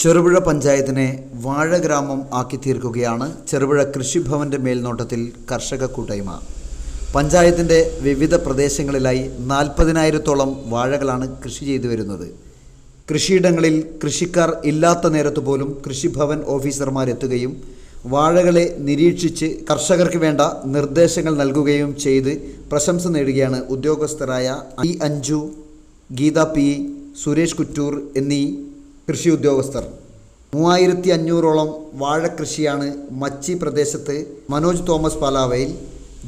ചെറുപുഴ പഞ്ചായത്തിനെ വാഴഗ്രാമം ആക്കി തീർക്കുകയാണ് ചെറുപുഴ കൃഷിഭവൻ്റെ മേൽനോട്ടത്തിൽ കർഷക കൂട്ടായ്മ. പഞ്ചായത്തിൻ്റെ വിവിധ പ്രദേശങ്ങളിലായി 40,000-ഓളം വാഴകളാണ് കൃഷി ചെയ്തു വരുന്നത്. കൃഷിയിടങ്ങളിൽ കൃഷിക്കാർ ഇല്ലാത്ത നേരത്ത് പോലും കൃഷിഭവൻ ഓഫീസർമാരെത്തുകയും വാഴകളെ നിരീക്ഷിച്ച് കർഷകർക്ക് വേണ്ട നിർദ്ദേശങ്ങൾ നൽകുകയും ചെയ്ത് പ്രശംസ നേടുകയാണ് ഉദ്യോഗസ്ഥരായ അഞ്ജു, ഗീത പി, സുരേഷ് കുറ്റൂർ എന്നീ കൃഷി ഉദ്യോഗസ്ഥർ. 3500-ഓളം വാഴക്കൃഷിയാണ് മച്ചി പ്രദേശത്ത് മനോജ് തോമസ് പാലാവയിൽ,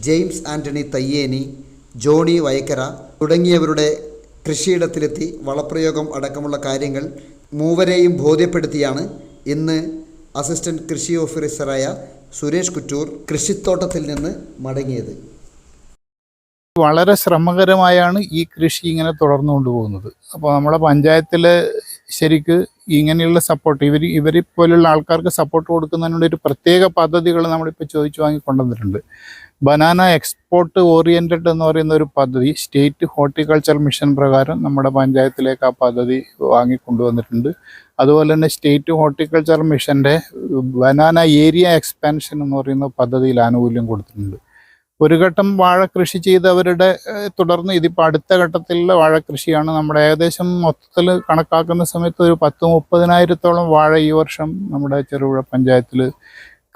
ജെയിംസ് ആൻ്റണി തയ്യേനി, ജോണി വയക്കര തുടങ്ങിയവരുടെ കൃഷിയിടത്തിലെത്തി വളപ്രയോഗം അടക്കമുള്ള കാര്യങ്ങൾ മൂവരെയും ബോധ്യപ്പെടുത്തിയാണ് ഇന്ന് അസിസ്റ്റന്റ് കൃഷി ഓഫീസറായ സുരേഷ് കുറ്റൂർ കൃഷിത്തോട്ടത്തിൽ നിന്ന് മടങ്ങിയത്. വളരെ ശ്രമകരമായാണ് ഈ കൃഷി ഇങ്ങനെ തുടർന്നു കൊണ്ടുപോകുന്നത്. അപ്പോൾ നമ്മുടെ പഞ്ചായത്തിൽ ശരിക്ക് ഇങ്ങനെയുള്ള സപ്പോർട്ട് ഇവരെ പോലുള്ള ആൾക്കാർക്ക് സപ്പോർട്ട് കൊടുക്കുന്നതിനുള്ള ഒരു പ്രത്യേക പദ്ധതികൾ നമ്മളിപ്പോൾ ചോദിച്ചു വാങ്ങിക്കൊണ്ടുവന്നിട്ടുണ്ട്. ബനാന എക്സ്പോർട്ട് ഓറിയൻറ്റഡ് എന്ന് പറയുന്ന ഒരു പദ്ധതി സ്റ്റേറ്റ് ഹോർട്ടിക്കൾച്ചർ മിഷൻ പ്രകാരം നമ്മുടെ പഞ്ചായത്തിലേക്ക് ആ പദ്ധതി വാങ്ങിക്കൊണ്ടുവന്നിട്ടുണ്ട്. അതുപോലെ തന്നെ സ്റ്റേറ്റ് ഹോർട്ടിക്കൾച്ചർ മിഷൻ്റെ ബനാന ഏരിയ എക്സ്പാൻഷൻ എന്ന് പറയുന്ന പദ്ധതിയിൽ ആനുകൂല്യം കൊടുത്തിട്ടുണ്ട്. ഒരു ഘട്ടം വാഴ കൃഷി ചെയ്തവരുടെ തുടർന്ന് ഇതിപ്പോൾ അടുത്ത ഘട്ടത്തിലുള്ള വാഴ കൃഷിയാണ്. നമ്മുടെ ഏകദേശം മൊത്തത്തിൽ കണക്കാക്കുന്ന സമയത്ത് ഒരു 10-30,000-ഓളം വാഴ ഈ വർഷം നമ്മുടെ ചെറുപുഴ പഞ്ചായത്തിൽ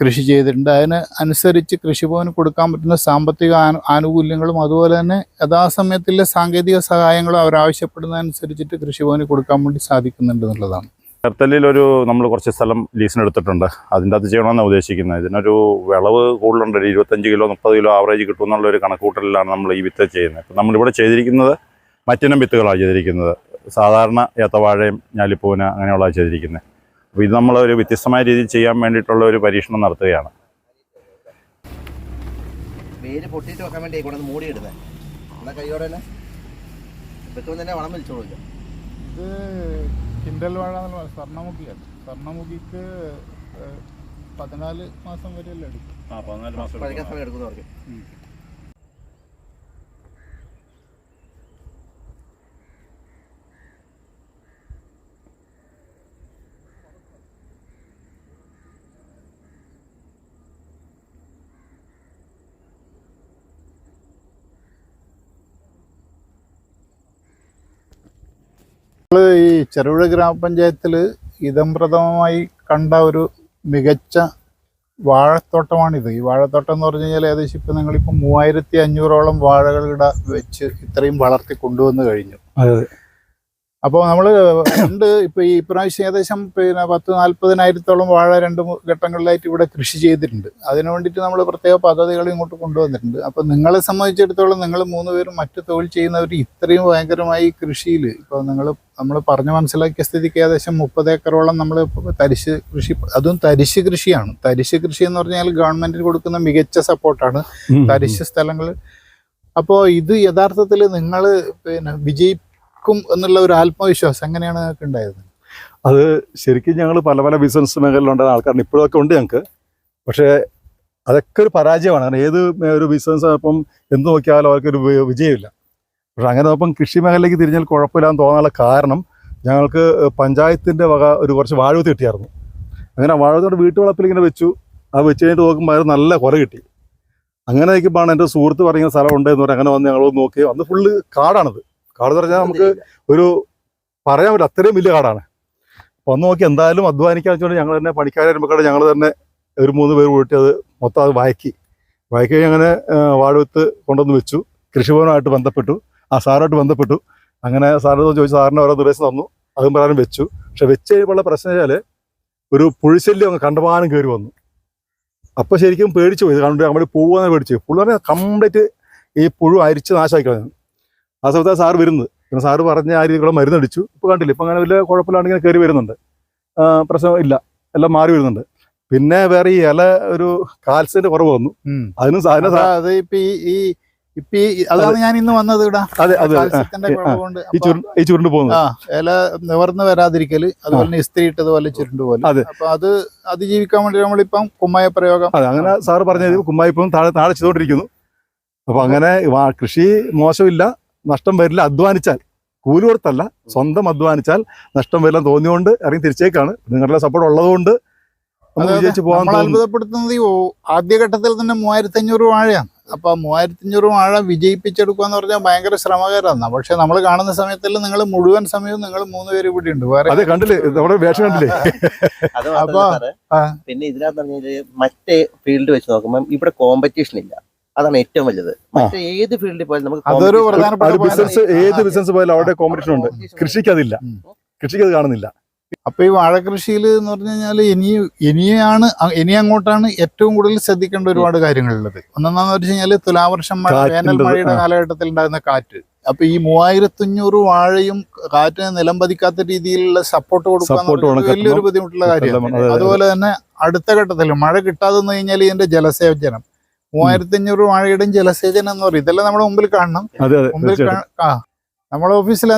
കൃഷി ചെയ്തിട്ടുണ്ട്. അതിന് അനുസരിച്ച് കൃഷിഭവന് കൊടുക്കാൻ പറ്റുന്ന സാമ്പത്തിക ആനുകൂല്യങ്ങളും അതുപോലെ തന്നെ യഥാസമയത്തിലെ സാങ്കേതിക സഹായങ്ങളും അവരാവശ്യപ്പെടുന്നതനുസരിച്ചിട്ട് കൃഷിഭവന് കൊടുക്കാൻ വേണ്ടി സാധിക്കുന്നുണ്ട് എന്നുള്ളതാണ്. ചേർത്തലയിലൊരു നമ്മൾ കുറച്ച് സ്ഥലം ലീസിനെടുത്തിട്ടുണ്ട്. അതിൻ്റെ അത് ചെയ്യണമെന്നാണ് ഉദ്ദേശിക്കുന്നത്. ഇതിനൊരു വിളവ് കൂടുതലുണ്ട്. 25 കിലോ 30 കിലോ ആവറേജ് കിട്ടുമെന്നുള്ളൊരു കണക്കൂട്ടലിലാണ് നമ്മൾ ഈ വിത്ത് ചെയ്യുന്നത്. ഇപ്പം നമ്മളിവിടെ ചെയ്തിരിക്കുന്നത് മറ്റിനം വിത്തുകളാണ് ചെയ്തിരിക്കുന്നത്. സാധാരണ ഏത്തവാഴയും ഞാലിപ്പൂന അങ്ങനെയുള്ളതാണ് ചെയ്തിരിക്കുന്നത്. അപ്പോൾ ഇത് നമ്മളൊരു വ്യത്യസ്തമായ രീതിയിൽ ചെയ്യാൻ വേണ്ടിയിട്ടുള്ള ഒരു പരീക്ഷണം നടത്തുകയാണ്. വേര് പൊട്ടിയിട്ട് വെക്കാൻ വേണ്ടി കൂടെ മൂടി ഇടുന്നത് എന്നാൽ കൈയോടെ തന്നെ വെക്കുമ്പോൾ തന്നെ വളം വലിച്ചോളൂ. ഇത് കിൻഡൽ വാഴ സ്വർണ്ണമുഖിയാണ്. സ്വർണ്ണമുഖിക്ക് 14 മാസം വരെയല്ലേ എടുക്കും. 14 മാസം പഴുക്കാൻ സമയം എടുക്കുന്നവർക്ക്. ഈ ചെറുപുഴ ഗ്രാമപഞ്ചായത്തിൽ ഇദംപ്രഥമമായി കണ്ട ഒരു മികച്ച വാഴത്തോട്ടമാണിത്. ഈ വാഴത്തോട്ടം എന്ന് പറഞ്ഞു കഴിഞ്ഞാൽ ഏകദേശം ഇപ്പം നിങ്ങളിപ്പോൾ 3500-ഓളം വാഴകളുടെ വെച്ച് ഇത്രയും വളർത്തി കൊണ്ടുവന്ന് കഴിഞ്ഞു. അപ്പോൾ നമ്മൾ ഇപ്പോൾ ഈ പ്രാവശ്യം ഏകദേശം 10-40,000-ഓളം വാഴ 2 ഘട്ടങ്ങളിലായിട്ട് ഇവിടെ കൃഷി ചെയ്തിട്ടുണ്ട്. അതിനു വേണ്ടിയിട്ട് നമ്മൾ പ്രത്യേക പദ്ധതികൾ ഇങ്ങോട്ട് കൊണ്ടുവന്നിട്ടുണ്ട്. അപ്പോൾ നിങ്ങളെ സംബന്ധിച്ചിടത്തോളം നിങ്ങൾ 3 പേരും മറ്റു തൊഴിൽ ചെയ്യുന്നവർ ഇത്രയും ഭയങ്കരമായി കൃഷിയിൽ ഇപ്പോൾ നമ്മൾ പറഞ്ഞ് മനസ്സിലാക്കിയ സ്ഥിതിക്ക് ഏകദേശം 30 ഏക്കറോളം നമ്മൾ തരിശ് കൃഷി, അതും തരിശ് കൃഷിയാണ്. തരിശ് കൃഷി എന്ന് പറഞ്ഞാൽ ഗവൺമെൻറ്റിന് കൊടുക്കുന്ന മികച്ച സപ്പോർട്ടാണ് തരിശ് സ്ഥലങ്ങൾ. അപ്പോൾ ഇത് യഥാർത്ഥത്തിൽ നിങ്ങൾ എന്നുള്ള ഒരു ആത്മവിശ്വാസം എങ്ങനെയാണ് നിങ്ങൾക്ക് ഉണ്ടായത്? അത് ശരിക്കും ഞങ്ങൾ പല ബിസിനസ് മേഖലയിലുണ്ടായ ആൾക്കാരാണ്, ഇപ്പോഴൊക്കെ ഉണ്ട് ഞങ്ങൾക്ക്. പക്ഷേ അതൊക്കെ ഒരു പരാജയമാണ്. കാരണം ഏത് ഒരു ബിസിനസ് ഇപ്പം എന്ത് നോക്കിയാലും അവർക്കൊരു വിജയമില്ല. പക്ഷെ അങ്ങനെ നോപ്പം കൃഷി മേഖലയിലേക്ക് തിരിഞ്ഞാൽ കുഴപ്പമില്ലാന്ന് തോന്നാനുള്ള കാരണം ഞങ്ങൾക്ക് പഞ്ചായത്തിൻ്റെ വക കുറച്ച് വാഴവത്ത് കിട്ടിയായിരുന്നു. അങ്ങനെ വാഴവത്തോടെ വീട്ടുവളപ്പിൽ ഇങ്ങനെ വെച്ചു. അത് വെച്ച് കഴിഞ്ഞിട്ട് നോക്കുമ്പോൾ അത് നല്ല കുല കിട്ടി. അങ്ങനെ നോക്കുമ്പോഴാണ് എൻ്റെ സുഹൃത്ത് പറയുന്ന സ്ഥലം ഉണ്ടെന്ന് പറഞ്ഞാൽ അങ്ങനെ വന്ന് ഞങ്ങൾ നോക്കി. അന്ന് ഫുള്ള് കാടാണത്. കാടെന്ന് പറഞ്ഞാൽ നമുക്ക് ഒരു പറയാൻ പറ്റില്ല, അത്രയും വലിയ കാടാണ്. അപ്പോൾ ഒന്ന് നോക്കി എന്തായാലും അധ്വാനിക്കാൻ വെച്ചുകൊണ്ട് ഞങ്ങൾ തന്നെ പണിക്കാരെ വരുമ്പോൾ ഞങ്ങൾ തന്നെ ഒരു 3 പേർ കൂട്ടി അത് മൊത്തം അത് വയക്കി അങ്ങനെ വാഴവത്ത് കൊണ്ടുവന്ന് വെച്ചു. കൃഷിഭവനുമായിട്ട് ബന്ധപ്പെട്ടു, സാറുമായിട്ട് ബന്ധപ്പെട്ടു. അങ്ങനെ സാറിനോട് ചോദിച്ചു, സാറിന് ഓരോ നിർദ്ദേശം തന്നു. അതും പ്രകാരം വെച്ചു. പക്ഷെ വെച്ച് കഴിയുമ്പോഴുള്ള പ്രശ്നം വെച്ചാൽ ഒരു പുഴുശല്യം അങ്ങ് കണ്ടമാനം കയറി വന്നു. അപ്പോൾ ശരിക്കും പേടിച്ചു പോയി. കണ്ട് നമ്മൾ പോകുമെന്ന് പേടിച്ചു. പുള്ളി പറഞ്ഞാൽ കംപ്ലീറ്റ് ഈ പുഴു അരിച്ച് നാശമാക്കി കളഞ്ഞു. ആ സമയത്ത് സാറ് വരുന്നത്. പിന്നെ സാറ് പറഞ്ഞ ആ രീതിക്കുള്ള മരുന്നടിച്ചു. ഇപ്പോൾ കണ്ടില്ല, ഇപ്പം അങ്ങനെ വലിയ കുഴപ്പമില്ലാണ്ട് ഇങ്ങനെ കയറി വരുന്നുണ്ട്. പ്രശ്നം ഇല്ല, എല്ലാം മാറി വരുന്നുണ്ട്. പിന്നെ വേറെ ഈ ഇല ഒരു കാൽസ്യത്തിന്റെ കുറവ് വന്നു. അതിനും അത് അതാണ് ഞാൻ ഇന്ന് വന്നത് ഇവിടെ. ഈ ചുരുണ്ട് പോകുന്നത് ഇല നിവർന്ന് വരാതിരിക്കല്, അതുപോലെ ഇസ്ത്രി ഇട്ടതുപോലെ ചുരുണ്ട് പോലെ. അപ്പൊ അത് അതിജീവിക്കാൻ വേണ്ടി നമ്മളിപ്പം കുമ്മായ പ്രയോഗം. അതെ, അങ്ങനെ സാറ് പറഞ്ഞത് കുമ്മായ ഇപ്പം താഴെ ചെയ്തുകൊണ്ടിരിക്കുന്നു. അപ്പൊ അങ്ങനെ കൃഷി മോശമില്ല, നഷ്ടം വരില്ല, അധ്വാനിച്ചാൽ കൂലി കൊടുത്തല്ല, സ്വന്തം അധ്വാനിച്ചാൽ നഷ്ടം വരില്ല തോന്നിയോണ്ട് ഇറങ്ങി തിരിച്ചേക്കാണ്. നിങ്ങളുടെ സപ്പോർട്ട് ഉള്ളതുകൊണ്ട് നമുക്ക് വിജയിച്ച് പോകാൻ നമ്മൾ അത്ഭുതപ്പെടുത്തുന്നത് ആദ്യഘട്ടത്തിൽ തന്നെ 3500 വാഴയാണ്. അപ്പൊ 3500 വാഴ വിജയിപ്പിച്ചെടുക്കുക എന്ന് പറഞ്ഞാൽ ഭയങ്കര ശ്രമകരമാണ്. പക്ഷെ നമ്മൾ കാണുന്ന സമയത്തിൽ നിങ്ങൾ മുഴുവൻ സമയവും നിങ്ങൾ 3 പേര് ഇവിടെ ഉണ്ട്. വേറെ അതെ, കണ്ടില്ലേ നമ്മുടെ വേഷം കണ്ടില്ലേ? അത് മാത്രമല്ല സാറേ, പിന്നെ ഇതിനകത്ത് പറഞ്ഞാല് മറ്റേ ഫീൽഡ് വെച്ച് നോക്കുമ്പോൾ ഇവിടെ കോമ്പറ്റീഷൻ ഇല്ല. അതാണ് ഏറ്റവും വലുത്. മറ്റേ ഏത് ഫീൽഡിൽ പോയാലും നമുക്ക് അതൊരു competition- പ്രധാനപ്പെട്ട ബിസിനസ്, ഏത് ബിസിനസ് പോയാലും അവിടെ കോമ്പറ്റീഷൻ ഉണ്ട്. കൃഷിക്ക് അതില്ല, കൃഷിക്ക് അത് കാണുന്നില്ല. അപ്പൊ ഈ വാഴ കൃഷിയിൽ എന്ന് പറഞ്ഞു കഴിഞ്ഞാൽ ഇനി അങ്ങോട്ടാണ് ഏറ്റവും കൂടുതൽ ശ്രദ്ധിക്കേണ്ട ഒരുപാട് കാര്യങ്ങളുള്ളത്. ഒന്നെന്നാന്ന് വെച്ച് കഴിഞ്ഞാൽ തുലാവർഷം മഴ, വേനൽ മഴയുടെ കാലഘട്ടത്തിൽ ഉണ്ടാകുന്ന കാറ്റ്. അപ്പൊ ഈ 3500 വാഴയും കാറ്റിന് നിലം പതിക്കാത്ത രീതിയിലുള്ള സപ്പോർട്ട് കൊടുക്കുക വലിയൊരു ബുദ്ധിമുട്ടുള്ള കാര്യമാണ്. അതുപോലെ തന്നെ അടുത്ത ഘട്ടത്തിൽ മഴ കിട്ടാതെ കഴിഞ്ഞാൽ ഇതിന്റെ ജലസേചനം, 3500 വാഴയുടെയും ജലസേചനം എന്ന് പറയും. ഇതെല്ലാം നമ്മുടെ മുമ്പിൽ കാണണം. നമ്മുടെ ഓഫീസിൽ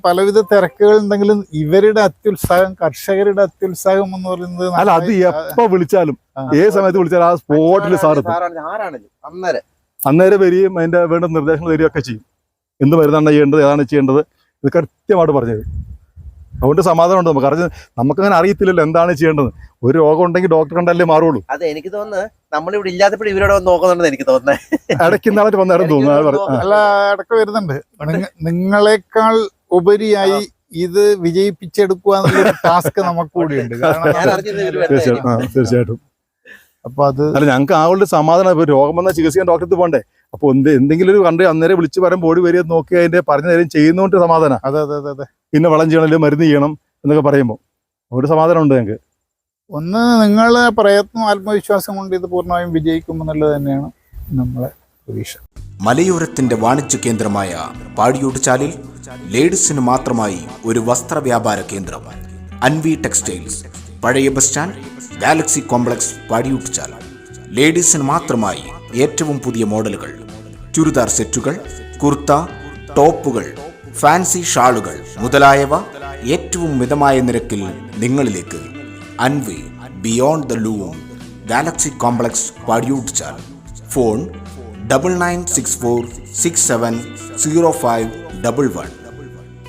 പലവിധ തിരക്കുകൾ ഉണ്ടെങ്കിലും ഇവരുടെ അത്യുത്സാഹം, കർഷകരുടെ അത്യുത്സാഹം എന്ന് പറയുന്നത് അല്ല, അത് എപ്പോ വിളിച്ചാലും ഏത് സമയത്ത് വിളിച്ചാലും ആ സ്പോട്ടിൽ അന്നേരം വരികയും അതിന്റെ വേണ്ട നിർദ്ദേശങ്ങൾ തരികയൊക്കെ ചെയ്യും. എന്ത് മരുന്നാണ് ചെയ്യേണ്ടത്, ഏതാണ് ചെയ്യേണ്ടത്, ഇത് കൃത്യമായിട്ട് പറഞ്ഞത്. അതുകൊണ്ട് സമാധാനമുണ്ട് നമുക്ക്. കാരണം നമുക്കങ്ങനെ അറിയത്തില്ലല്ലോ എന്താണ് ചെയ്യേണ്ടത്. ഒരു രോഗം ഉണ്ടെങ്കിൽ ഡോക്ടർ കണ്ടല്ലേ മാറുള്ളൂ. അതെ, എനിക്ക് തോന്നുന്നത് നമ്മളിവിടെ ഇല്ലാത്തപ്പോഴും ഇവരോട് നോക്കുന്നുണ്ടെന്ന് എനിക്ക് തോന്നുന്നത്. ഇടയ്ക്ക് നാളെ വന്നേരം തോന്നുന്നു. അല്ല, ഇടയ്ക്ക് വരുന്നുണ്ട്. നിങ്ങളെക്കാൾ ഉപരിയായി ഇത് വിജയിപ്പിച്ചെടുക്കുക എന്നുള്ളൊരു ടാസ്ക് നമുക്ക് കൂടിയുണ്ട്. തീർച്ചയായിട്ടും. അപ്പൊ അത് അല്ല, ഞങ്ങൾക്ക് ആളുടെ സമാധാനം. ഇപ്പൊ രോഗം വന്നാൽ ചികിത്സിക്കാൻ ഡോക്ടർക്ക് പോകണ്ടേ? അപ്പൊ എന്തെങ്കിലും ഒരു കണ്ട് അന്നേരം വിളിച്ച് പറയാൻ ബോഡി വരിക നോക്കി അതിന്റെ പറഞ്ഞ നേരം ചെയ്യുന്നോണ്ട് സമാധാനം. അതെ. പിന്നെ വളം ചെയ്യണമല്ലോ, മരുന്ന് ചെയ്യണം എന്നൊക്കെ പറയുമ്പോൾ ഒരു സമാധാനം ഉണ്ട് ഞങ്ങൾക്ക്. ഒന്ന് നിങ്ങളെ പ്രയത്നം, ആത്മവിശ്വാസം കൊണ്ട് ഇത് പൂർണ്ണമായും വിജയിക്കുമെന്നുള്ളത് തന്നെയാണ് നമ്മളെ പ്രതീക്ഷ. മലയോരത്തിന്റെ വാണിജ്യ കേന്ദ്രമായ പാടിയോട്ട് ചാലിൽ ലേഡീസിന് മാത്രമായി ഒരു വസ്ത്ര വ്യാപാര കേന്ദ്രം, അൻവി ടെക്സ്റ്റൈൽസ്, പഴയ bus stand, Galaxy complex, Padiyottu ചാൽ. ലേഡീസിന് മാത്രമായി ഏറ്റവും പുതിയ മോഡലുകൾ, ചുരിദാർ സെറ്റുകൾ, കുർത്ത, ടോപ്പുകൾ, ഫാൻസി ഷാളുകൾ മുതലായവ ഏറ്റവും മിതമായ നിരക്കിൽ നിങ്ങളിലേക്ക്. Anvi beyond the loom, galaxy complex, Padiyottu Chal. Phone 9964670511.